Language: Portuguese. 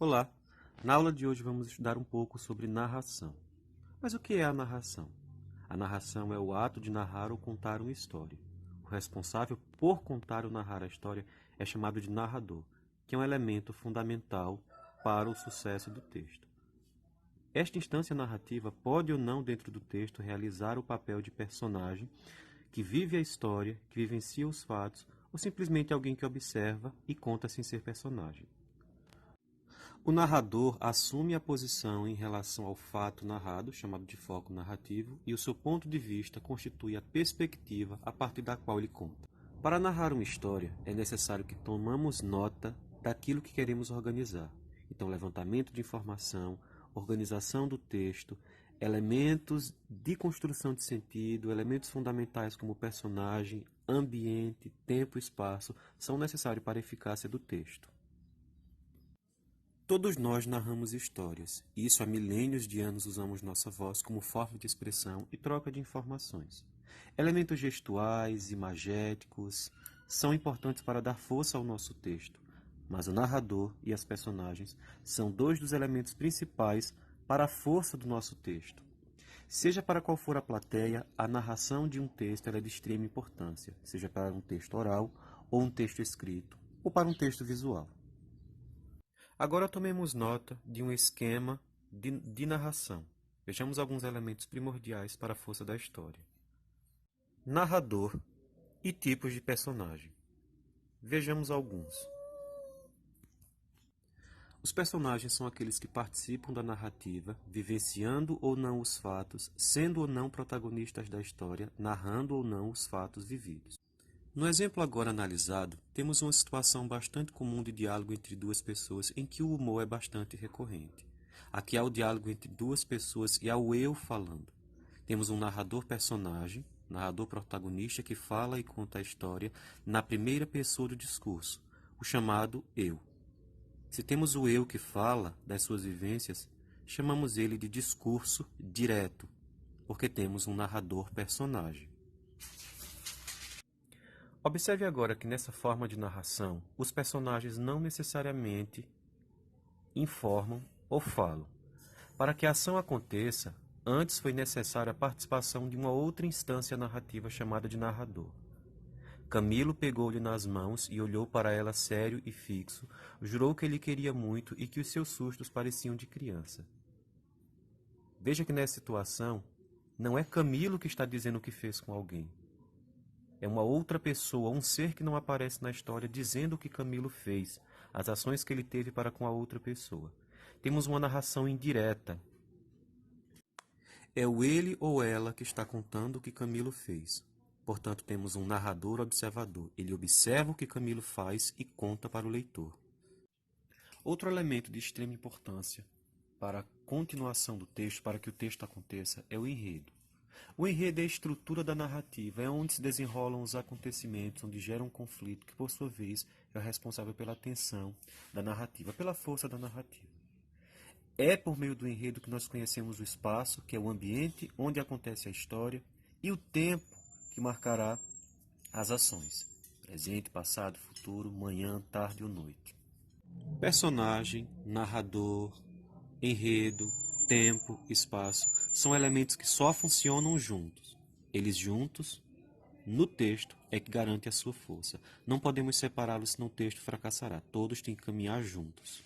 Olá! Na aula de hoje vamos estudar um pouco sobre narração. Mas o que é a narração? A narração é o ato de narrar ou contar uma história. O responsável por contar ou narrar a história é chamado de narrador, que é um elemento fundamental para o sucesso do texto. Esta instância narrativa pode ou não, dentro do texto, realizar o papel de personagem que vive a história, que vivencia os fatos, ou simplesmente alguém que observa e conta sem ser personagem. O narrador assume a posição em relação ao fato narrado, chamado de foco narrativo, e o seu ponto de vista constitui a perspectiva a partir da qual ele conta. Para narrar uma história, é necessário que tomamos nota daquilo que queremos organizar. Então, levantamento de informação, organização do texto, elementos de construção de sentido, elementos fundamentais como personagem, ambiente, tempo e espaço são necessários para a eficácia do texto. Todos nós narramos histórias, e isso há milênios de anos usamos nossa voz como forma de expressão e troca de informações. Elementos gestuais, imagéticos, são importantes para dar força ao nosso texto, mas o narrador e as personagens são dois dos elementos principais para a força do nosso texto. Seja para qual for a plateia, a narração de um texto é de extrema importância, seja para um texto oral, ou um texto escrito, ou para um texto visual. Agora tomemos nota de um esquema de narração. Vejamos alguns elementos primordiais para a força da história. Narrador e tipos de personagem. Vejamos alguns. Os personagens são aqueles que participam da narrativa, vivenciando ou não os fatos, sendo ou não protagonistas da história, narrando ou não os fatos vividos. No exemplo agora analisado, temos uma situação bastante comum de diálogo entre duas pessoas em que o humor é bastante recorrente. Aqui há o diálogo entre duas pessoas e há o eu falando. Temos um narrador-personagem, narrador protagonista que fala e conta a história na primeira pessoa do discurso, o chamado eu. Se temos o eu que fala das suas vivências, chamamos ele de discurso direto, porque temos um narrador-personagem. Observe agora que nessa forma de narração, os personagens não necessariamente informam ou falam. Para que a ação aconteça, antes foi necessária a participação de uma outra instância narrativa chamada de narrador. Camilo pegou-lhe nas mãos e olhou para ela sério e fixo, jurou que ele queria muito e que os seus sustos pareciam de criança. Veja que nessa situação, não é Camilo que está dizendo o que fez com alguém. É uma outra pessoa, um ser que não aparece na história, dizendo o que Camilo fez, as ações que ele teve para com a outra pessoa. Temos uma narração indireta. É o ele ou ela que está contando o que Camilo fez. Portanto, temos um narrador-observador. Ele observa o que Camilo faz e conta para o leitor. Outro elemento de extrema importância para a continuação do texto, para que o texto aconteça, é o enredo. O enredo é a estrutura da narrativa, é onde se desenrolam os acontecimentos, onde gera um conflito que, por sua vez, é o responsável pela tensão da narrativa, pela força da narrativa. É por meio do enredo que nós conhecemos o espaço, que é o ambiente onde acontece a história, e o tempo que marcará as ações, presente, passado, futuro, manhã, tarde ou noite. Personagem, narrador, enredo, tempo, espaço, são elementos que só funcionam juntos. Eles juntos, no texto, é que garante a sua força. Não podemos separá-los, senão o texto fracassará. Todos têm que caminhar juntos.